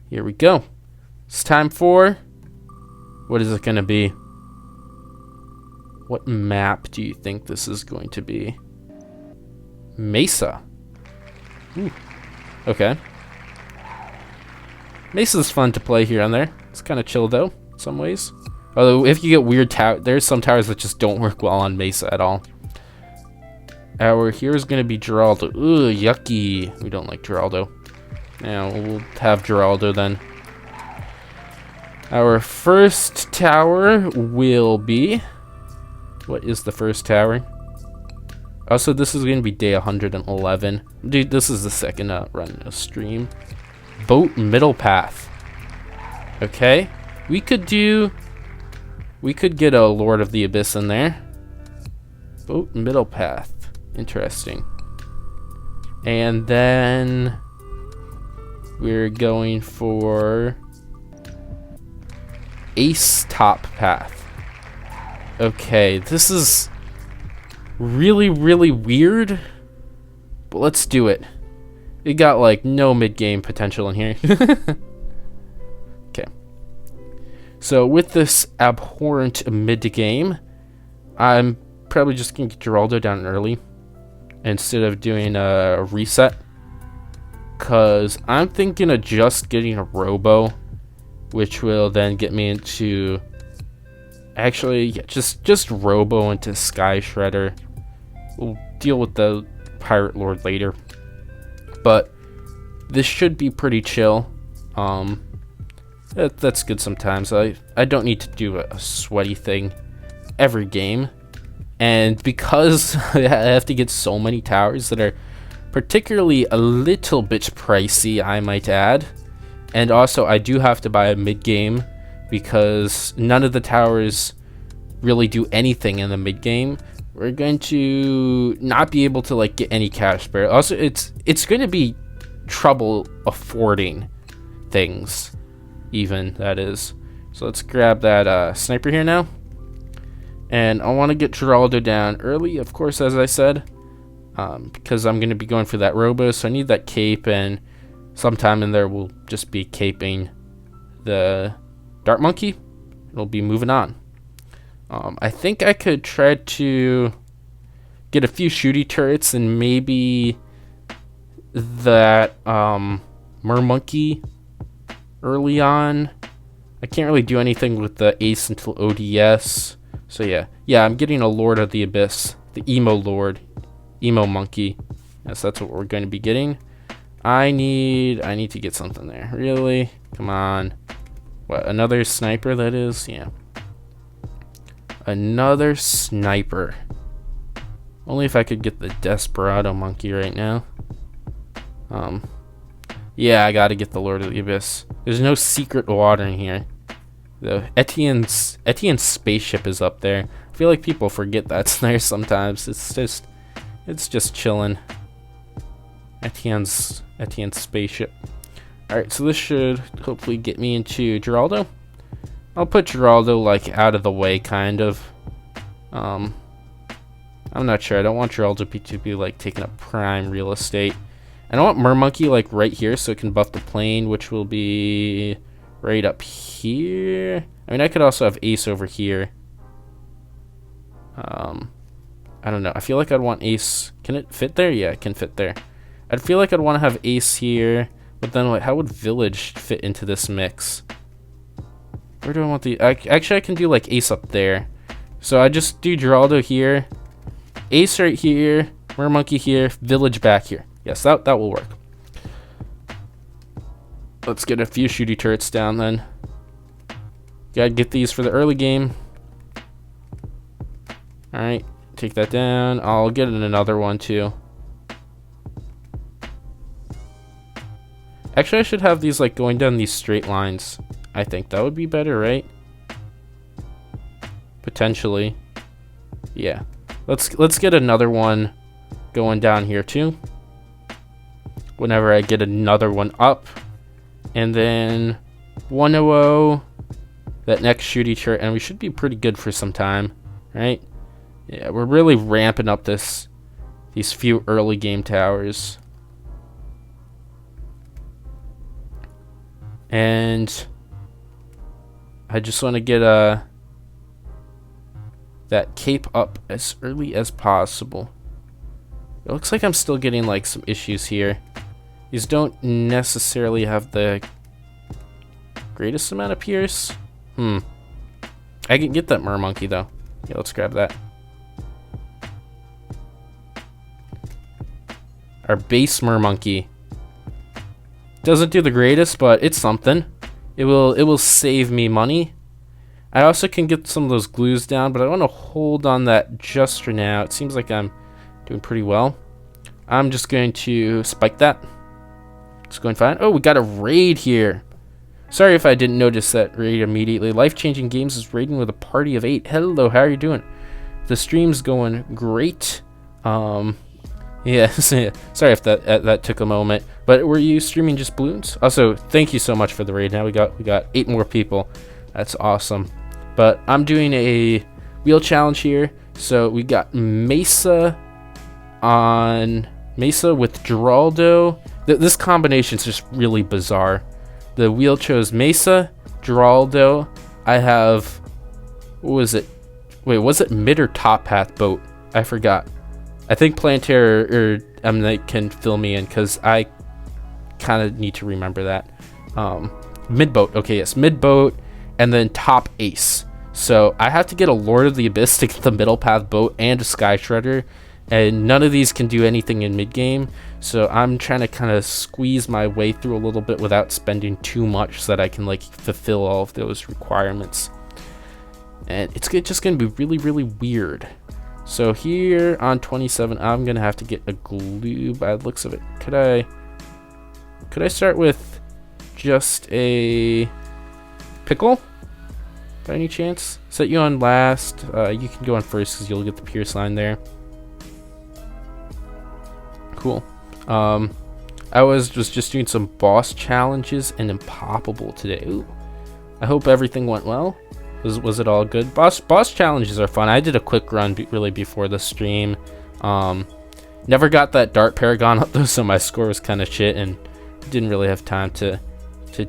Here we go. It's time for... What is it going to be? What map do you think this is going to be? Mesa. Ooh. Okay. Mesa's fun to play here and there. It's kind of chill though, in some ways. Although if you get weird towers, there's some towers that just don't work well on Mesa at all. Our here's going to be Geraldo. Ooh, yucky. We don't like Geraldo. Now we'll have Geraldo then. Our first tower will be... What is the first tower? Also, this is going to be day 111. Dude, this is the second run in a stream. Boat middle path. Okay. We could get a Lord of the Abyss in there. Boat middle path. Interesting. And then... We're going for... Ace top path. Okay, this is really, really weird, but let's do it. It got like no mid-game potential in here. Okay. So with this abhorrent mid-game, I'm probably just gonna get Geraldo down early instead of doing a reset, cause I'm thinking of just getting a Robo, which will then get me into, actually, yeah, just Robo into Sky Shredder. We'll deal with the Pirate Lord later, but this should be pretty chill. That's good sometimes. I don't need to do a sweaty thing every game, and because I have to get so many towers that are particularly a little bit pricey, I might add. And also, I do have to buy a mid-game because none of the towers really do anything in the mid-game. We're going to not be able to like get any cash barrel. Also, it's going to be trouble affording things, even, that is. So let's grab that sniper here now. And I want to get Geraldo down early, of course, as I said, because I'm going to be going for that Robo, so I need that cape, and sometime in there we'll just be caping the Dart Monkey. It'll be moving on. I think I could try to get a few shooty turrets and maybe that mermonkey early on. I can't really do anything with the ace until ODS. So yeah, I'm getting a Lord of the Abyss, the emo Lord, emo monkey. Yes, that's what we're going to be getting. I need to get something there. Really? Come on. What, another sniper that is? Yeah. Another sniper. Only if I could get the Desperado monkey right now. Yeah, I gotta get the Lord of the Abyss. There's no secret water in here. The Etienne's spaceship is up there. I feel like people forget that's there sometimes. It's just chilling. Etienne's spaceship. Alright, so this should hopefully get me into Geraldo. I'll put Geraldo like out of the way, kind of. I'm not sure. I don't want Geraldo to be like taking up prime real estate. And I want mermonkey like right here so it can buff the plane, which will be right up here. I mean, I could also have ace over here. I don't know. I feel like I'd want ace. Can it fit there? Yeah, it can fit there. I'd feel like I'd want to have ace here, but then what? How would village fit into this mix? Where do I want the... Actually, I can do like ace up there. So I just do Geraldo here, ace right here, mermonkey here, village back here. Yes, that will work. Let's get a few shooty turrets down then. Gotta get these for the early game. Alright, take that down. I'll get another one too. Actually, I should have these like going down these straight lines. I think that would be better, right? Potentially. Yeah. Let's get another one going down here too. Whenever I get another one up. And then 100, that next shooty turret, and we should be pretty good for some time, right? Yeah, we're really ramping up these few early game towers. And I just want to get that cape up as early as possible. It looks like I'm still getting like some issues here. These don't necessarily have the greatest amount of pierce. I can get that mermonkey though. Yeah, let's grab that. Our base mermonkey doesn't do the greatest, but it's something. It will save me money. I also can get some of those glues down, but I want to hold on that just for now. It seems like I'm doing pretty well. I'm just going to spike that. It's going fine. Oh, we got a raid here. Sorry if I didn't notice that raid immediately. Life-Changing Games is raiding with a party of 8. Hello, how are you doing? The stream's going great. Yeah, sorry if that took a moment. But were you streaming just Bloons? Also, thank you so much for the raid. Now we got 8 more people. That's awesome. But I'm doing a wheel challenge here. So we got Mesa with Geraldo. This combination is just really bizarre. The wheel chose Mesa, Geraldo. I have, what was it? Wait, was it mid or top path boat? I forgot. I think Planter or can fill me in because I kind of need to remember that. Mid boat. Okay, yes, mid boat, and then top ace. So I have to get a Lord of the Abyss to get the middle path boat and a Sky Shredder, and none of these can do anything in mid game. So I'm trying to kind of squeeze my way through a little bit without spending too much so that I can like fulfill all of those requirements. And it's just going to be really, really weird. So here on 27, I'm going to have to get a glue by the looks of it. Could I start with just a pickle by any chance? Set you on last. You can go on first because you'll get the pierce line there. Cool. I was just doing some boss challenges and Impoppable today. Ooh. I hope everything went well. Was it all good? Boss challenges are fun. I did a quick run really before the stream. Never got that Dart Paragon up though, so my score was kind of shit and didn't really have time to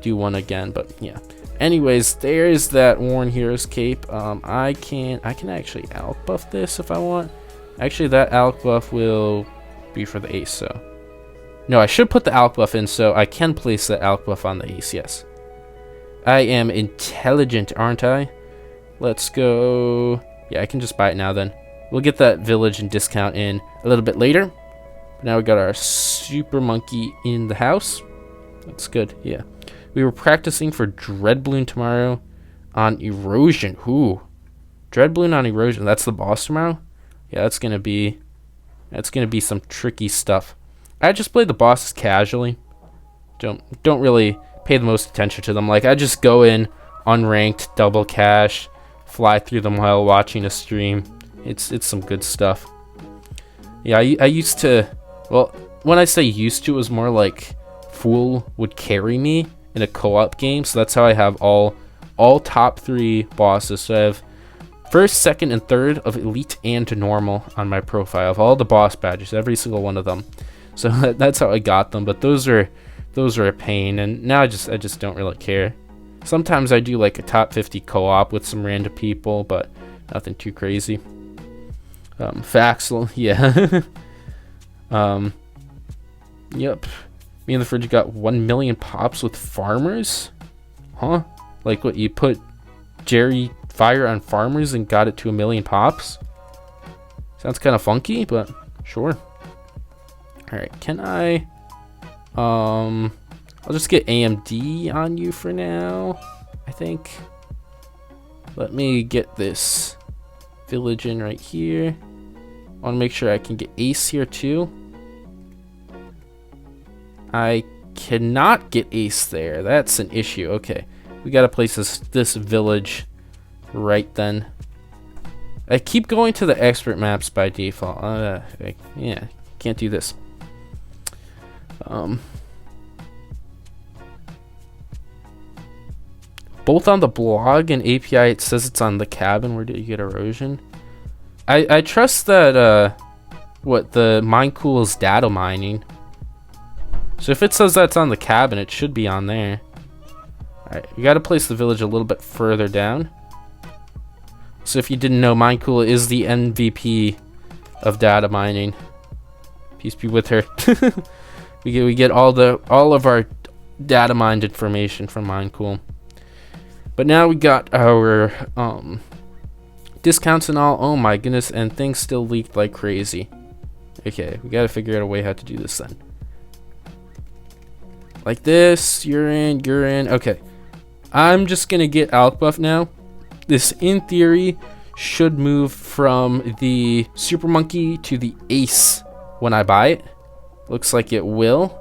do one again. But yeah. Anyways, there's that Worn Heroes cape. I can actually alch buff this if I want. Actually, that alch buff will be for the ace. So no, I should put the alch buff in so I can place the alch buff on the ace. Yes, I am intelligent, aren't I? Let's go. Yeah, I can just buy it now then. We'll get that village and discount in a little bit later. But now we got our super monkey in the house. That's good. Yeah, we were practicing for Dread Bloon tomorrow on Erosion. Ooh, Dread Bloon on Erosion. That's the boss tomorrow. Yeah, that's gonna be some tricky stuff. I just play the bosses casually. Don't really pay the most attention to them. Like, I just go in unranked, double cash, fly through them while watching a stream. It's some good stuff. Yeah, I used to, well, when I say used to, it was more like Fool would carry me in a co-op game. So that's how I have all top 3 bosses. So I have first, second, and third of Elite and Normal on my profile of all the boss badges, every single one of them. So that's how I got them. But those are a pain, and now I just don't really care. Sometimes I do like a top 50 co-op with some random people, but nothing too crazy. Faxel, yeah. Yep. Me and the Fridge got 1 million pops with farmers? Huh? Like what, you put Jerry Fire on farmers and got it to 1 million pops? Sounds kind of funky, but sure. Alright, can I... I'll just get AMD on you for now, I think. Let me get this village in right here. I want to make sure I can get Ace here too. I cannot get Ace there. That's an issue. Okay, we gotta place this village right then. I keep going to the expert maps by default. Yeah, can't do this. Both on the blog and API, it says it's on the cabin. Where did you get erosion? I trust that what the Minecool is data mining. So if it says that's on the cabin, it should be on there. Alright, you gotta place the village a little bit further down. So if you didn't know, Minecool is the MVP of data mining. Peace be with her. we get all of our data mined information from Minecool. But now we got our discounts and all. Oh my goodness, and things still leaked like crazy. Okay, we gotta figure out a way how to do this then. Like this, you're in. Okay, I'm just gonna get Alk buff now. This, in theory, should move from the Super Monkey to the Ace when I buy it. Looks like it will.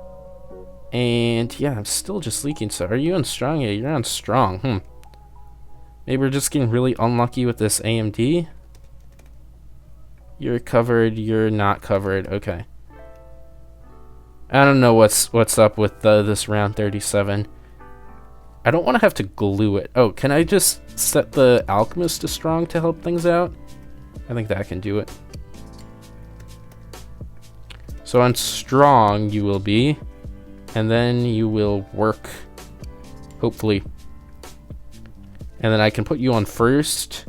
And yeah, I'm still just leaking. So are you on strong? Yeah, you're on strong. Maybe we're just getting really unlucky with this AMD. You're covered. You're not covered. Okay. I don't know what's up with this round 37. I don't want to have to glue it. Oh, can I just set the Alchemist to strong to help things out? I think that can do it. So on strong you will be, and then you will work, hopefully. And then I can put you on first.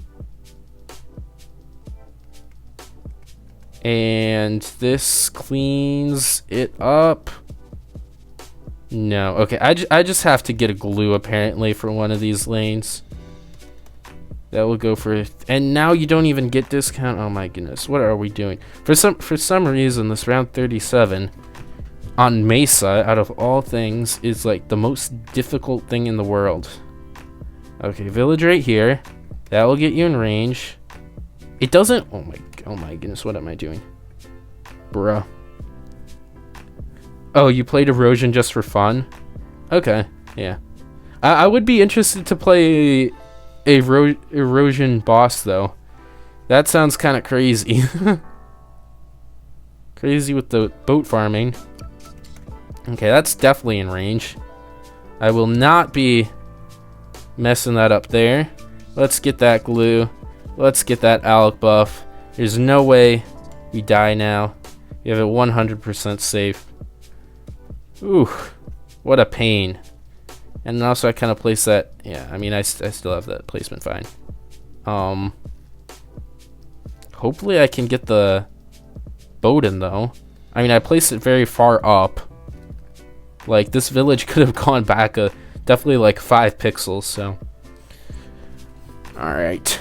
And this cleans it up. No, okay, I just have to get a glue apparently for one of these lanes. That will go for, and now you don't even get discount. Oh my goodness, what are we doing? For some reason, this round 37 on Mesa, out of all things, is like the most difficult thing in the world. Okay, village right here. That will get you in range. It doesn't. Oh my goodness, what am I doing, bruh? Oh, you played Erosion just for fun? Okay, yeah. I would be interested to play a Erosion boss, though. That sounds kind of crazy. Crazy with the boat farming. Okay, that's definitely in range. I will not be messing that up there. Let's get that glue. Let's get that Alk buff. There's no way we die now. You have it 100% safe. Ooh, what a pain. And also I kind of place that, yeah, I mean I still have that placement fine. Hopefully I can get the boat in though. I mean I placed it very far up. Like this village could have gone back definitely like 5 pixels, so. Alright.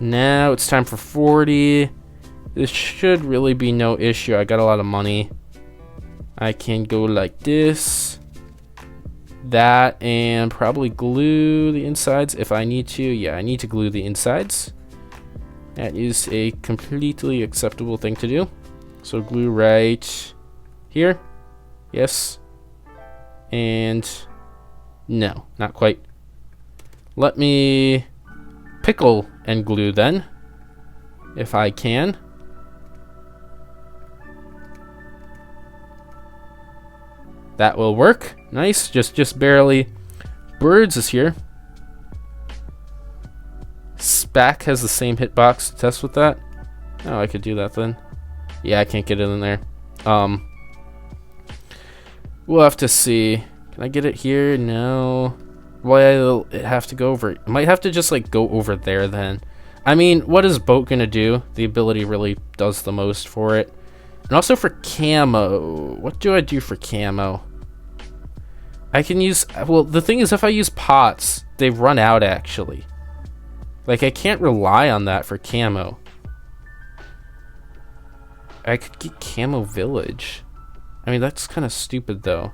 Now it's time for 40. This should really be no issue. I got a lot of money. I can go like this, that, and probably glue the insides if I need to. Yeah, I need to glue the insides. That is a completely acceptable thing to do. So glue right here. Yes. And no, not quite. Let me pickle and glue then, if I can. That will work. Nice. Just barely. Birds is here. Spac has the same hitbox to test with that. Oh, I could do that then. Yeah, I can't get it in there. We'll have to see. Can I get it here? No. Well, it have to go over. It might have to just like go over there then. I mean, what is boat gonna do? The ability really does the most for it. And also for camo. What do I do for camo? I can use, well, the thing is if I use pots, they run out actually. Like I can't rely on that for camo. I could get camo village. I mean, that's kind of stupid though.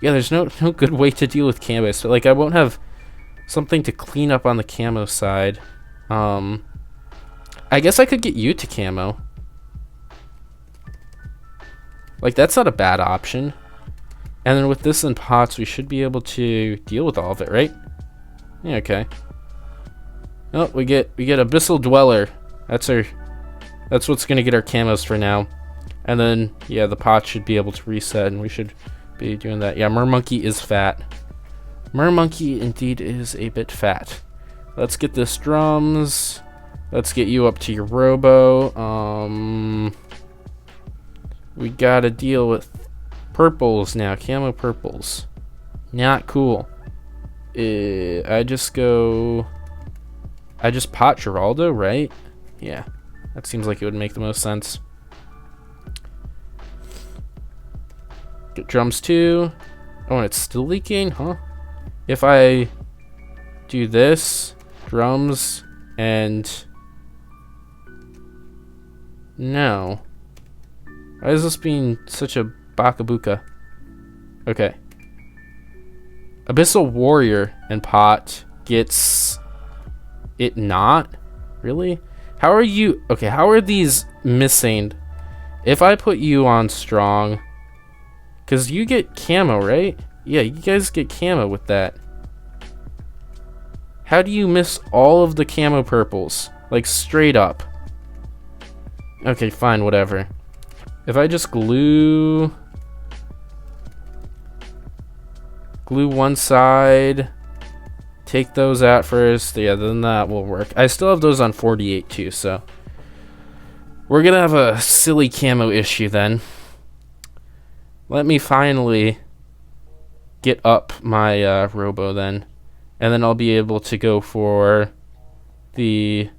Yeah, there's no good way to deal with camo. So like I won't have something to clean up on the camo side. I guess I could get you to camo. Like that's not a bad option. And then with this in pots, we should be able to deal with all of it, right? Yeah, okay. Oh, we get Abyssal Dweller. That's what's gonna get our camos for now. And then yeah, the pot should be able to reset, and we should be doing that. Yeah, mermonkey is fat. Mermonkey indeed is a bit fat. Let's get this drums. Let's get you up to your robo. We gotta deal with purples now, camo purples. Not cool. I just pot Geraldo, right? Yeah. That seems like it would make the most sense. Get drums too. Oh, and it's still leaking, huh? If I do this, drums, and... No. Why is this being such a bakabuka? Okay. Abyssal Warrior and pot gets it not? Really? How are you... Okay, how are these missing? If I put you on strong... Because you get camo, right? Yeah, you guys get camo with that. How do you miss all of the camo purples? Like, straight up. Okay, fine, whatever. If I just glue one side, take those out first, yeah, then that will work. I still have those on 48 too, so we're gonna have a silly camo issue then. Let me finally get up my robo then, and then I'll be able to go for the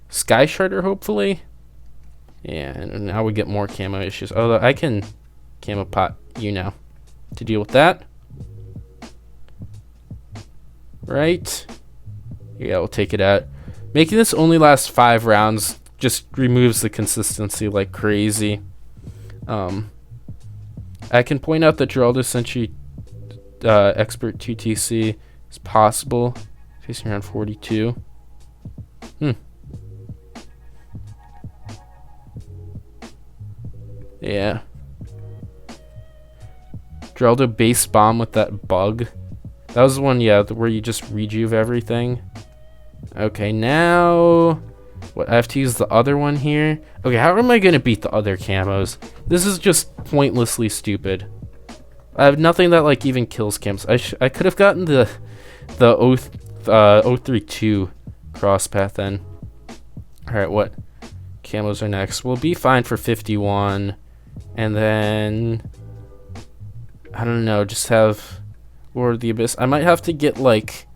Sky Shredder, hopefully. Yeah, and now we get more camo issues. Although I can camo pot you now to deal with that. Right? Yeah, we'll take it out. Making this only last 5 rounds just removes the consistency like crazy. I can point out that Geraldo Sentry Expert 2TC is possible. Facing around 42. Yeah. Geraldo base bomb with that bug. That was the one, yeah, where you just rejuve everything. Okay, now... What, I have to use the other one here? Okay, how am I going to beat the other camos? This is just pointlessly stupid. I have nothing that, like, even kills Chimps. I could have gotten the 032 cross path then. Alright, what camos are next? We'll be fine for 51. And then... I don't know, just have... Lord of the Abyss. I might have to get, like,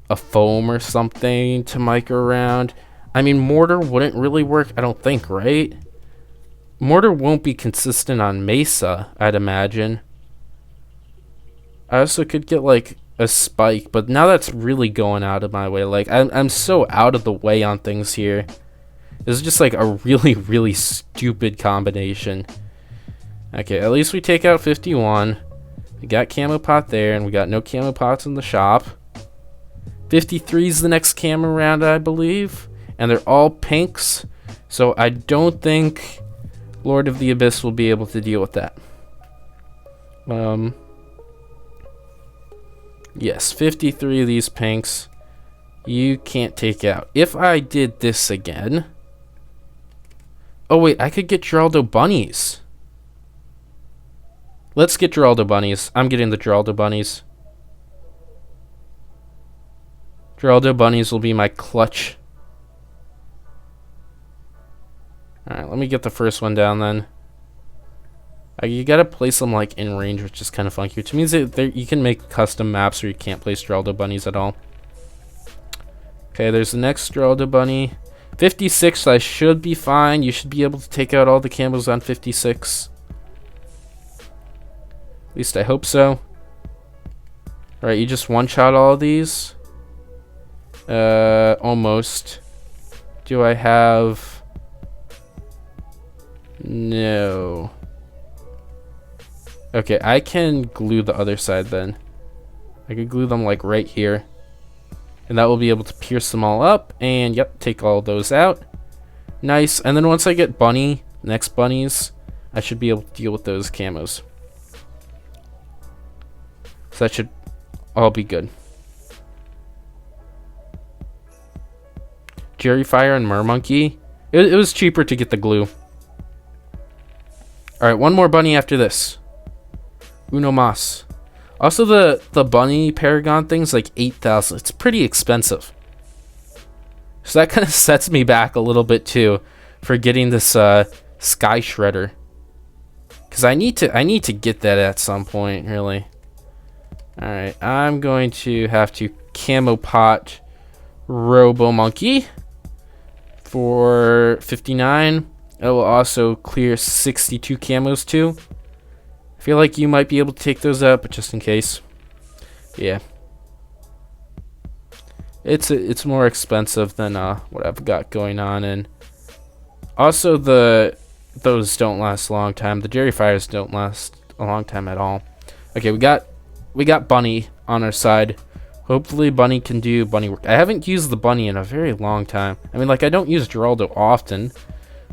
a foam or something to mic around. I mean, mortar wouldn't really work, I don't think, right? Mortar won't be consistent on Mesa, I'd imagine. I also could get, like, a spike, but now that's really going out of my way. Like, I'm so out of the way on things here. This is just, like, a really, really stupid combination. Okay, at least we take out 51. We got camo pot there, and we got no camo pots in the shop. 53 is the next camo round, I believe. And they're all pinks, so I don't think Lord of the Abyss will be able to deal with that. Yes, 53 of these pinks you can't take out. If I did this again... Oh wait, I could get Geraldo bunnies. Let's get Geraldo bunnies. I'm getting the Geraldo bunnies. Geraldo bunnies will be my clutch. Alright, let me get the first one down then. You gotta place them like in range, which is kind of funky. Which means that you can make custom maps where you can't place Geraldo bunnies at all. Okay, there's the next Geraldo bunny. 56, I should be fine. You should be able to take out all the camos on 56. At least I hope so. Alright, you just one-shot all of these? Almost. Do I have... No. Okay, I can glue the other side then. I can glue them like right here. And that will be able to pierce them all up. And yep, take all those out. Nice. And then once I get next bunnies, I should be able to deal with those camos. So that should all be good. Jerry Fire and mermonkey. It was cheaper to get the glue. Alright, one more bunny after this. Uno mas. Also, the bunny paragon thing's like 8,000. It's pretty expensive. So that kind of sets me back a little bit too for getting this Sky Shredder. Because I need to get that at some point, really. Alright, I'm going to have to camo pot Robo Monkey for 59. It will also clear 62 camos too. I feel like you might be able to take those out, but just in case. Yeah. It's more expensive than what I've got going on, and also those don't last a long time. The Jerry Fires don't last a long time at all. Okay, we got Bunny on our side. Hopefully Bunny can do bunny work. I haven't used the bunny in a very long time. I mean, like, I don't use Geraldo often,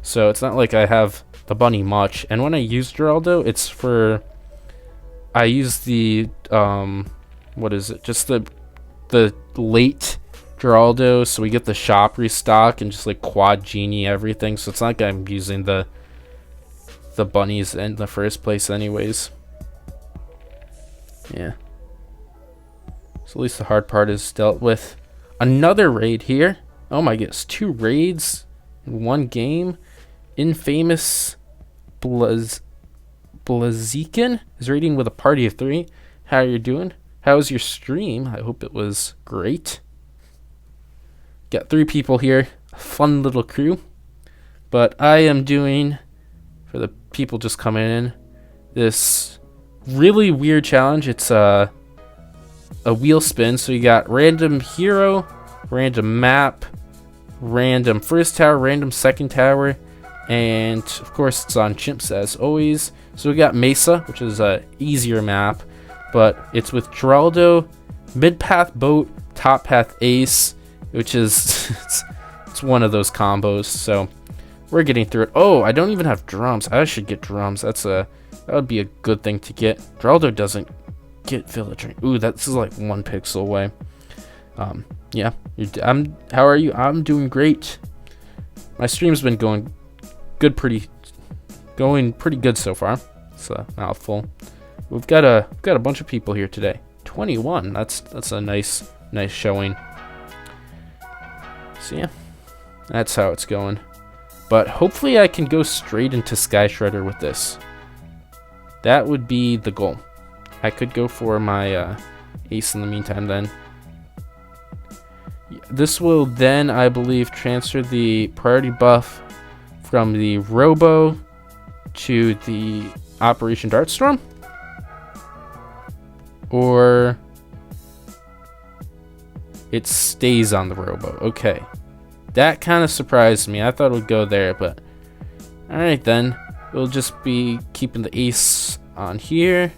so it's not like I have the bunny much. And when I use Geraldo, it's for... I use the, what is it? Just the late Geraldo, so we get the shop restock and just, like, quad genie everything. So it's not like I'm using the bunnies in the first place anyways. Yeah. So at least the hard part is dealt with. Another raid here. Oh my goodness, 2 raids in one game. Infamous Blaziken is raiding with a party of 3. How are you doing? How was your stream? I hope it was great. Got 3 people here. A fun little crew. But I am doing, for the people just coming in, this really weird challenge. It's a wheel spin, so you got random hero, random map, random first tower, random second tower, and of course it's on Chimps as always. So we got Mesa, which is a easier map, but it's with Geraldo, mid path boat, top path ace, which is it's one of those combos. So we're getting through it. Oh, I don't even have drums. I should get drums. That would be a good thing to get. Geraldo doesn't get villager. Ooh, this is like 1 pixel away. Yeah. How are you? I'm doing great. My stream's been going pretty good so far. It's a mouthful. We've got a bunch of people here today. 21. That's a nice showing. So yeah, that's how it's going. But hopefully I can go straight into Sky Shredder with this. That would be the goal. I could go for my ace in the meantime then. This will then, I believe, transfer the priority buff from the Robo to the Operation Dartstorm. Or it stays on the Robo. Okay. That kind of surprised me. I thought it would go there, but alright then. We'll just be keeping the ace on here.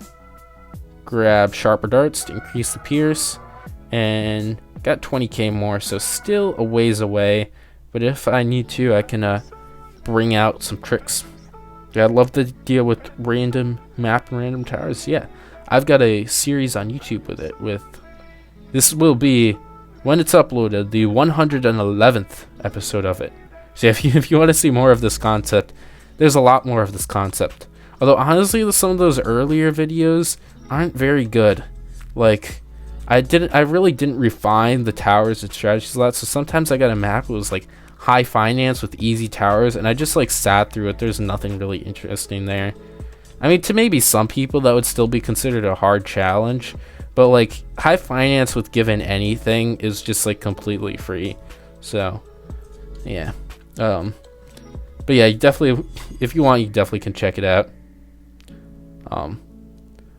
Grab sharper darts to increase the pierce, and got 20k more, so still a ways away, but if I need to, I can bring out some tricks. Yeah, I love the deal with random map and random towers. Yeah, I've got a series on YouTube with it. This will be, when it's uploaded, the 111th episode of it. So if you want to see more of this concept, there's a lot more of this concept. Although honestly, some of those earlier videos aren't very good. Like, I really didn't refine the towers and strategies a lot. So sometimes I got a map that was like high finance with easy towers, and I just like sat through it. There's nothing really interesting there. I mean, to maybe some people that would still be considered a hard challenge, but like high finance with given anything is just like completely free. So yeah, but yeah, you definitely, if you want, you definitely can check it out.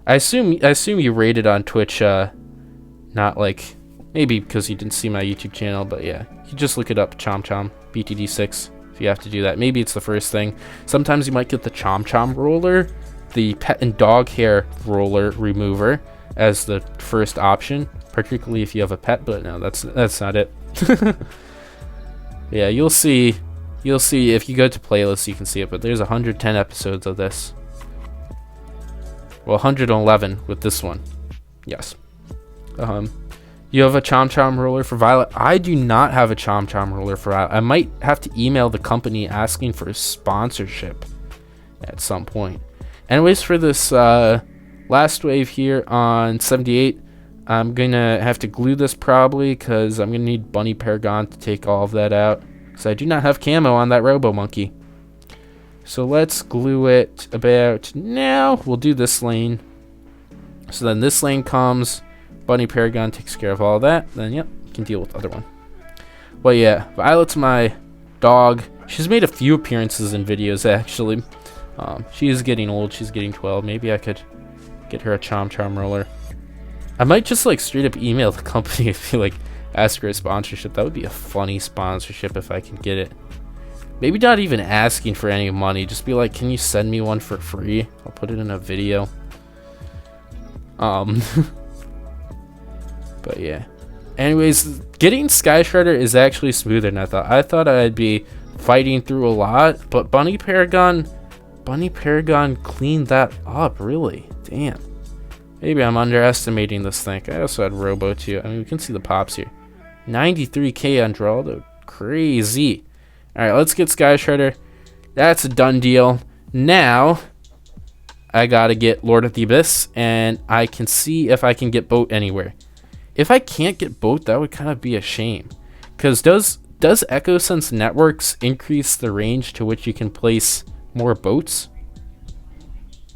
I assume you rated on Twitch, not like, maybe because you didn't see my YouTube channel, but yeah, you just look it up, Chom BTD6, if you have to do that. Maybe it's the first thing. Sometimes you might get the Chom roller, the pet and dog hair roller remover as the first option, particularly if you have a pet, but no, that's not it. Yeah, you'll see if you go to playlists, you can see it, but there's 110 episodes of this. Well, 111 with this one. Yes. You have a Chom roller for Violet? I do not have a Chom roller for Violet. I might have to email the company asking for a sponsorship at some point. Anyways, for this last wave here on 78, I'm gonna have to glue this probably, because I'm gonna need Bunny Paragon to take all of that out, because I do not have camo on that Robo Monkey. So let's glue it about now. We'll do this lane. So then this lane comes. Bunny Paragon takes care of all that. Then, yep, you can deal with the other one. But yeah, Violet's my dog. She's made a few appearances in videos, actually. She is getting old. She's getting 12. Maybe I could get her a Chom Charm roller. I might just, like, straight up email the company if you, like, ask for a sponsorship. That would be a funny sponsorship if I can get it. Maybe not even asking for any money. Just be like, can you send me one for free? I'll put it in a video. But yeah. Anyways, getting Sky Shredder is actually smoother than I thought. I thought I'd be fighting through a lot, but Bunny Paragon cleaned that up, really. Damn. Maybe I'm underestimating this thing. I also had Robo too. I mean, we can see the pops here. 93k on Geraldo. Crazy. Alright, let's get Sky Shredder. That's a done deal. Now, I gotta get Lord of the Abyss, and I can see if I can get Boat anywhere. If I can't get Boat, that would kind of be a shame. Because does EchoSense Networks increase the range to which you can place more boats?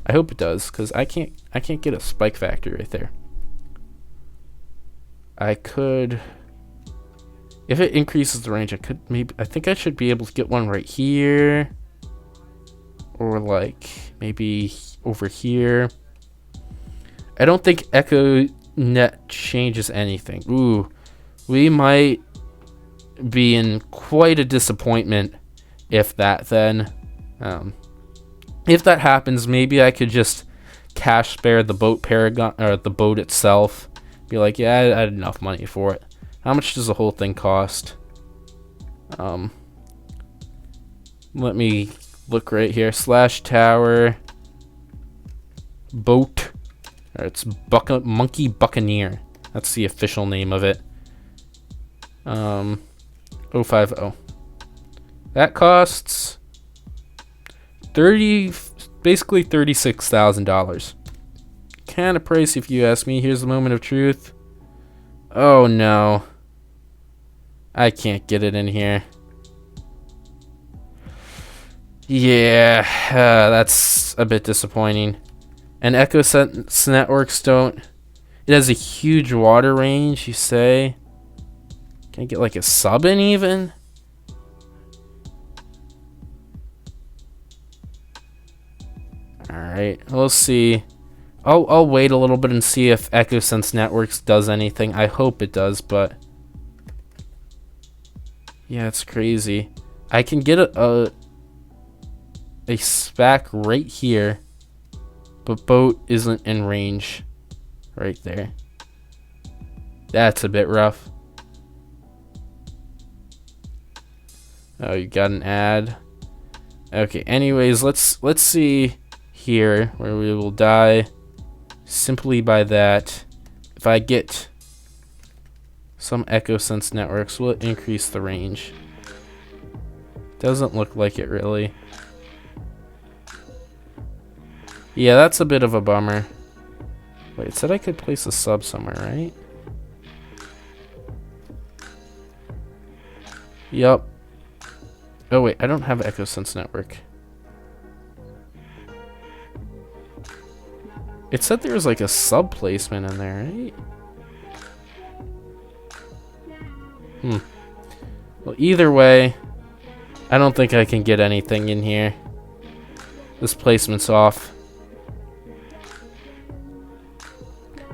I hope it does, because I can't get a spike factor right there. I could, if it increases the range, I think I should be able to get one right here, or like maybe over here. I don't think Echo Net changes anything. Ooh, we might be in quite a disappointment if that then. If that happens, maybe I could just cash spare the Boat Paragon, or the boat itself. Be like, yeah, I had enough money for it. How much does the whole thing cost? Let me look right here. Slash Tower Boat. Or it's Monkey Buccaneer. That's the official name of it. 050. That costs basically $36,000. Kind of pricey if you ask me. Here's the moment of truth. Oh no, I can't get it in here. Yeah, that's a bit disappointing. And EchoSense Networks don't. It has a huge water range, you say. Can I get like a sub in even? Alright, we'll see. I'll wait a little bit and see if EchoSense Networks does anything. I hope it does, but yeah, it's crazy. I can get a SPAC right here, but Boat isn't in range right there. That's a bit rough. Oh, you got an ad. Okay, anyways, let's see here where we will die simply by that. If I get some EchoSense Networks, will it increase the range? Doesn't look like it really. Yeah, that's a bit of a bummer. Wait, it said I could place a sub somewhere, right? Yup. Oh wait, I don't have EchoSense Network. It said there was like a sub placement in there, right? Well, either way, I don't think I can get anything in here. This placement's off.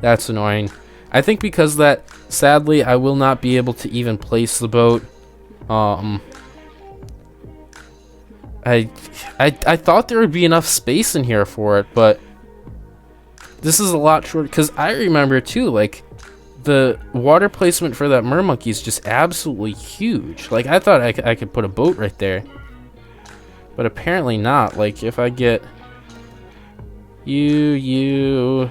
That's annoying. I think because of that, sadly, I will not be able to even place the boat. I thought there would be enough space in here for it, but this is a lot shorter. Because I remember too, like, the water placement for that mermonkey is just absolutely huge. Like, I thought I could put a boat right there, but apparently not. Like, if I get you,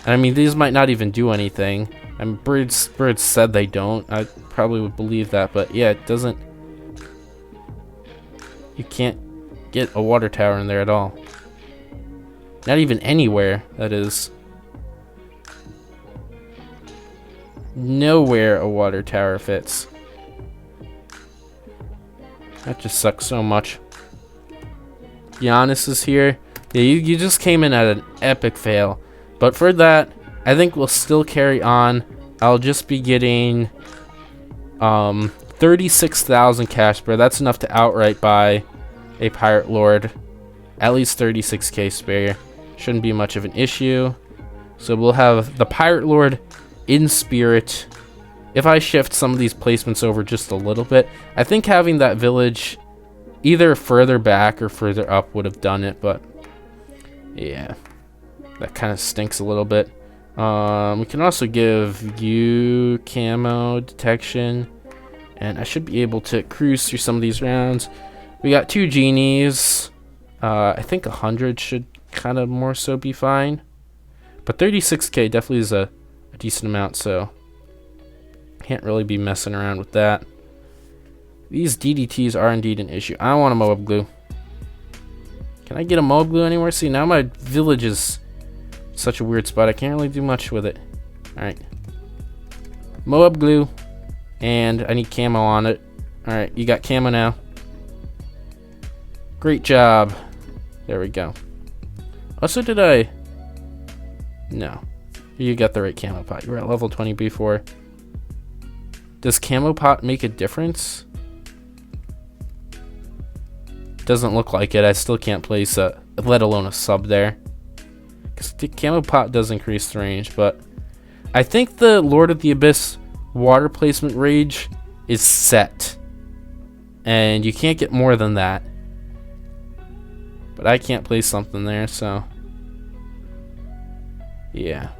I mean, these might not even do anything. I mean, birds said they don't. I probably would believe that, but yeah, it doesn't. You can't get a water tower in there at all. Not even anywhere, that is. Nowhere a water tower fits. That just sucks so much. Giannis is here. Yeah, you just came in at an epic fail. But for that, I think we'll still carry on. I'll just be getting 36,000 cash spare. That's enough to outright buy a pirate lord. At least 36k spare. Shouldn't be much of an issue. So we'll have the pirate lord in spirit. If I shift some of these placements over just a little bit, I think having that village either further back or further up would have done it, but yeah, that kind of stinks a little bit. We can also give you camo detection, and I should be able to cruise through some of these rounds. We got 2 genies. I think 100 should kind of more so be fine, but 36k definitely is a decent amount, so can't really be messing around with that. These DDTs are indeed an issue. I want a Moab glue. Can I get a Moab glue anywhere? See, now my village is such a weird spot. I can't really do much with it. Alright. Moab glue. And I need camo on it. Alright, you got camo now. Great job. There we go. Also, did I... No. You got the right camo pot. You were at level 20 before. Does camo pot make a difference? Doesn't look like it. I still can't place a, let alone a sub there. Because the camo pot does increase the range, but I think the Lord of the Abyss water placement range is set. And you can't get more than that. But I can't place something there, so yeah.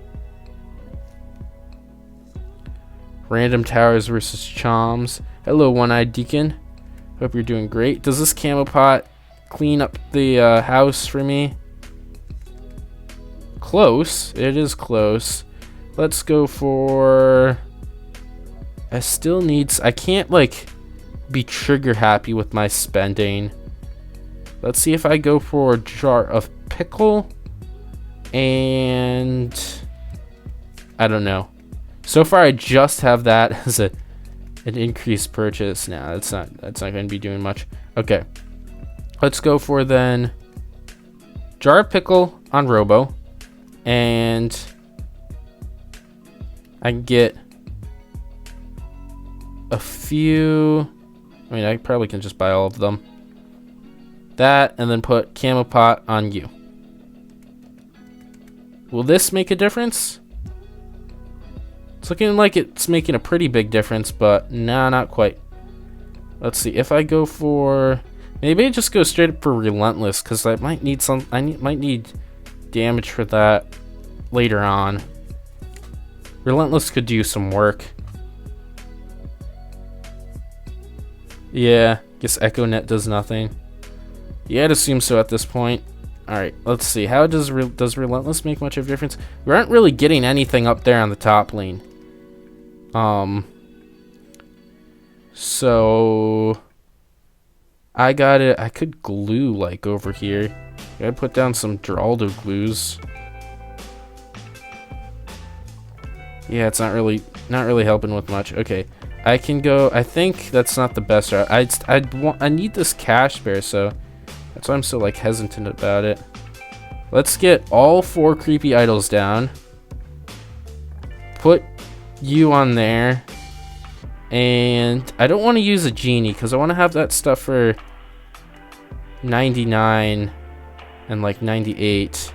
Random towers versus Chomps. Hello, one-eyed deacon. Hope you're doing great. Does this camo pot clean up the house for me? Close. It is close. Let's go for... I still need... I can't, like, be trigger happy with my spending. Let's see if I go for a jar of pickle. And... I don't know. So far, I just have that as an increased purchase. Nah, that's not going to be doing much. Okay, let's go for then jar of pickle on Robo, and I can get a few. I mean, I probably can just buy all of them. That, and then put camo pot on you. Will this make a difference? It's looking like it's making a pretty big difference, but nah, not quite. Let's see if I go for, maybe I just go straight up for relentless, because I might need some. Might need damage for that later on. Relentless could do some work. Yeah, guess Echo Net does nothing. Yeah, I'd assume so at this point. All right, let's see. How does Relentless make much of a difference? We aren't really getting anything up there on the top lane. So I got it. I could glue like over here. Gotta put down some Geraldo glues. Yeah, it's not really helping with much. Okay, I can go. I think that's not the best route. I need this cash spare, so that's why I'm so like hesitant about it. Let's get all 4 creepy idols down. Put you on there. And I don't want to use a genie because I want to have that stuff for 99 and like 98.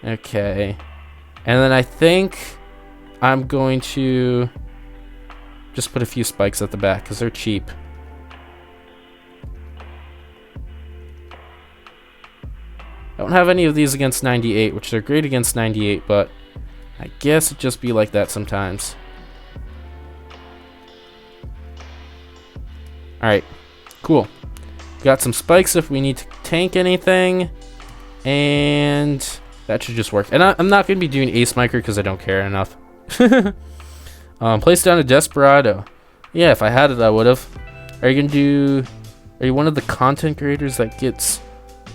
Okay. And then I think I'm going to just put a few spikes at the back because they're cheap. I don't have any of these against 98, which they're great against 98, but I guess it'd just be like that sometimes. Alright, cool. Got some spikes if we need to tank anything, and that should just work. And I'm not going to be doing Ace Micro because I don't care enough. Place down a Desperado. Yeah, if I had it, I would have. Are you one of the content creators that gets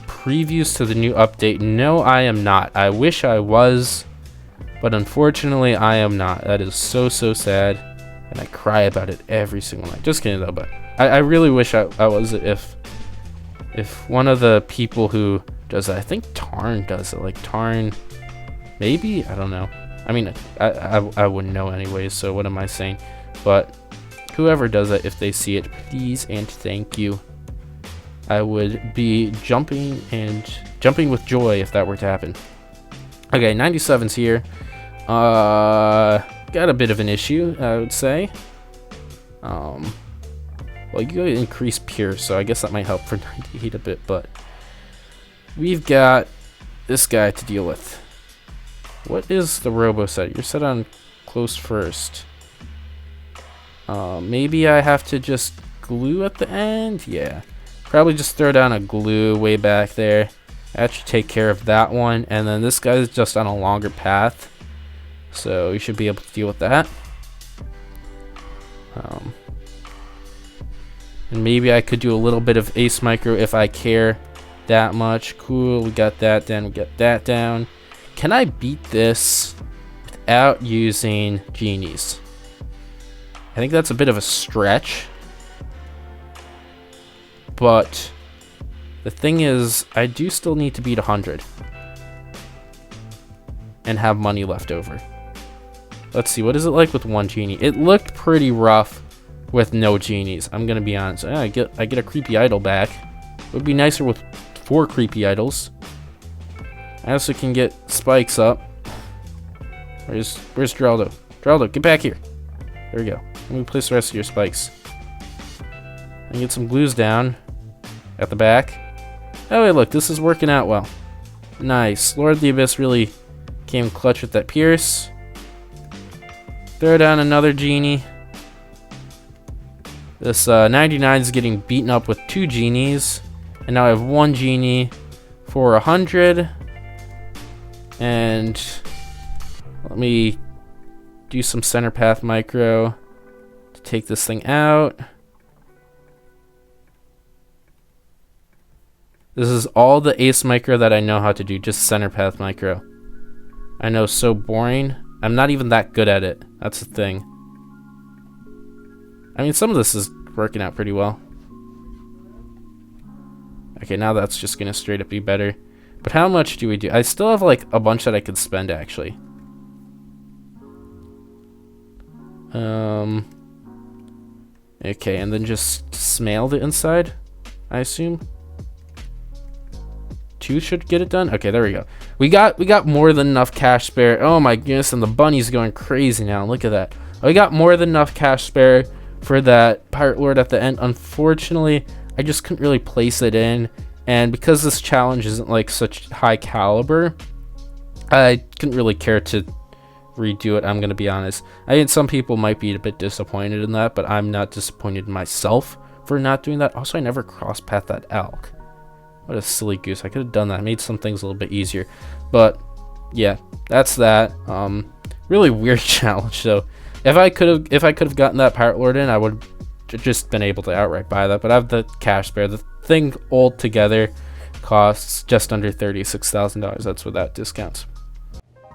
previews to the new update? No, I am not. I wish I was, but unfortunately, I am not. That is so sad, and I cry about it every single night. Just kidding though, but I really wish I was if If one of the people who does that, I think Tarn does it. Like Tarn, maybe? I don't know. I mean, I wouldn't know anyways, so what am I saying? But whoever does it, if they see it, please and thank you. I would be jumping with joy if that were to happen. Okay, 97's here. Got a bit of an issue, I would say. Well, you gotta increase Pierce, so I guess that might help for 98 a bit, but we've got this guy to deal with. What is the robo set? You're set on close first. Maybe I have to just glue at the end? Yeah. Probably just throw down a glue way back there. Actually take care of that one. And then this guy's just on a longer path. So you should be able to deal with that. And maybe I could do a little bit of ace micro if I care that much. Cool, we got that down, we got that down. Can I beat this without using genies? I think that's a bit of a stretch. But the thing is, I do still need to beat 100 and have money left over. Let's see, what is it like with one genie? It looked pretty rough with no genies, I'm gonna be honest. I get a creepy idol back. It would be nicer with 4 creepy idols. I also can get spikes up. Where's Geraldo? Geraldo, get back here. There we go. Let me place the rest of your spikes. And get some glues down at the back. Oh, wait, look, this is working out well. Nice. Lord of the Abyss really came clutch with that Pierce. Throw down another genie. This 99 is getting beaten up with 2 genies. And now I have 1 genie for 100. And let me do some center path micro to take this thing out. This is all the ace micro that I know how to do, just center path micro. I know, so boring. I'm not even that good at it. That's the thing. I mean, some of this is working out pretty well. Okay, now that's just gonna straight up be better. But how much do we do? I still have like a bunch that I could spend actually. Okay, and then just smail the inside, I assume. 2 should get it done. Okay, there we go. We got more than enough cash spare. Oh my goodness, and the bunny's going crazy now. Look at that. We got more than enough cash spare for that Pirate Lord at the end. Unfortunately, I just couldn't really place it in, and because this challenge isn't like such high caliber, I couldn't really care to redo it. I'm gonna be honest. I think some people might be a bit disappointed in that, but I'm not disappointed in myself for not doing that. Also, I never cross-path that elk. What a silly goose. I could have done that. I made some things a little bit easier. But yeah, that's that. Really weird challenge though. If I could have gotten that Pirate Lord in, I would have just been able to outright buy that. But I have the cash spare. The thing altogether costs just under $36,000. That's without discounts.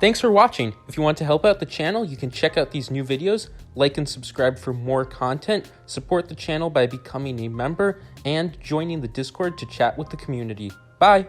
Thanks for watching. If you want to help out the channel, you can check out these new videos, like and subscribe for more content, support the channel by becoming a member, and joining the Discord to chat with the community. Bye!